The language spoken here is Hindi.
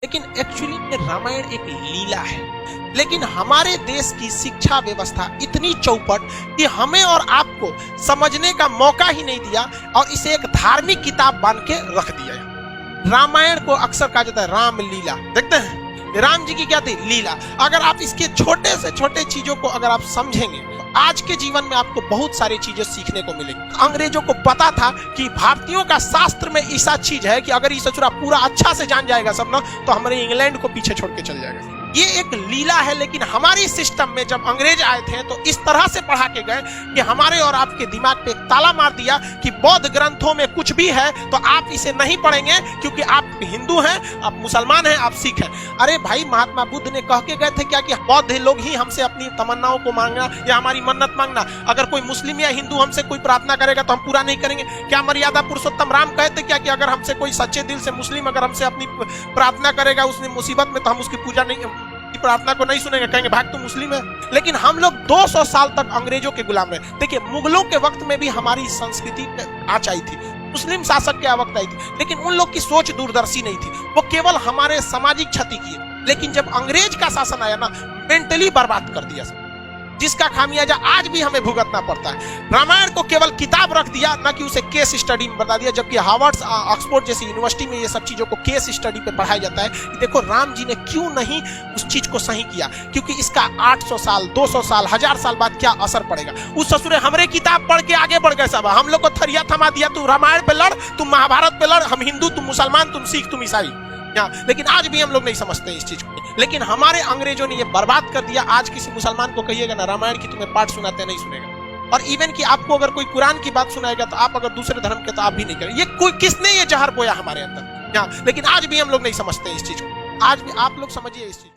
लेकिन एक्चुअली में रामायण एक लीला है। लेकिन हमारे देश की शिक्षा व्यवस्था इतनी चौपट कि हमें और आपको समझने का मौका ही नहीं दिया और इसे एक धार्मिक किताब बन के रख दिया है। रामायण को अक्सर कहा जाता है राम लीला। देखते हैं राम जी की क्या थी लीला। अगर आप इसके छोटे से छोटे चीजों को अगर आप समझेंगे तो आज के जीवन में आपको बहुत सारी चीजें सीखने को मिलेगी। अंग्रेजों को पता था कि भारतीयों का शास्त्र में ऐसा चीज है कि अगर ये ससुरा पूरा अच्छा से जान जाएगा सब ना तो हमारे इंग्लैंड को पीछे छोड़ के चल जाएगा। ये एक लीला है। लेकिन हमारी सिस्टम में जब अंग्रेज आए थे तो इस तरह से पढ़ा के गए कि हमारे और आपके दिमाग पे एक ताला मार दिया कि बौद्ध ग्रंथों में कुछ भी है तो आप इसे नहीं पढ़ेंगे क्योंकि आप हिंदू हैं, आप मुसलमान हैं, आप सिख हैं। अरे भाई, महात्मा बुद्ध ने कह के गए थे क्या कि बौद्ध लोग ही हमसे अपनी तमन्नाओं को मांगना या हमारी मन्नत मांगना। अगर कोई मुस्लिम या हिंदू हमसे कोई प्रार्थना करेगा तो हम पूरा नहीं करेंगे। क्या मर्यादा पुरुषोत्तम राम कहते क्या कि अगर हमसे कोई सच्चे दिल से मुस्लिम अगर हमसे अपनी प्रार्थना करेगा उसने मुसीबत में तो हम उसकी पूजा नहीं, प्रार्थना को नहीं सुनेंगे, कहेंगे भाग तू मुस्लिम है। लेकिन हम लोग 200 साल तक अंग्रेजों के गुलाम रहे। देखिए, मुगलों के वक्त में भी हमारी संस्कृति आँच आई थी, मुस्लिम शासक के वक्त आई थी, लेकिन उन लोग की सोच दूरदर्शी नहीं थी। वो केवल हमारे सामाजिक क्षति किए। लेकिन जब अंग्रेज का शासन आया ना, मेंटली बर्बाद कर दिया, जिसका खामियाजा आज भी हमें भुगतना पड़ता है। रामायण को केवल किताब रख दिया, ना कि उसे केस स्टडी में बता दिया। जबकि हार्वर्ड, ऑक्सफोर्ड जैसी यूनिवर्सिटी में ये सब चीजों को केस स्टडी पे पढ़ाया जाता है कि देखो राम जी ने क्यों नहीं उस चीज को सही किया, क्योंकि इसका 800 साल 200 साल 1000 साल बाद क्या असर पड़ेगा। उस ससुरे हमरे किताब पढ़ के आगे बढ़ गए सब। हम लोग को थरिया थमा दिया, तू रामायण पे लड़, तुम महाभारत पे लड़, हम हिंदू, तुम मुसलमान, तुम सिख, तुम ईसाई। लेकिन आज भी हम लोग नहीं समझते इस चीज को। लेकिन हमारे अंग्रेजों ने ये बर्बाद कर दिया। आज किसी मुसलमान को कहिएगा ना रामायण की तुम्हें पाठ सुनाते, नहीं सुनेगा। और इवन कि आपको अगर कोई कुरान की बात सुनाएगा तो आप अगर दूसरे धर्म के तो आप भी नहीं करेंगे। ये कोई किसने ये जहर बोया हमारे अंदर। लेकिन आज भी हम लोग नहीं समझते इस चीज को। आज भी आप लोग समझिए इस चीज।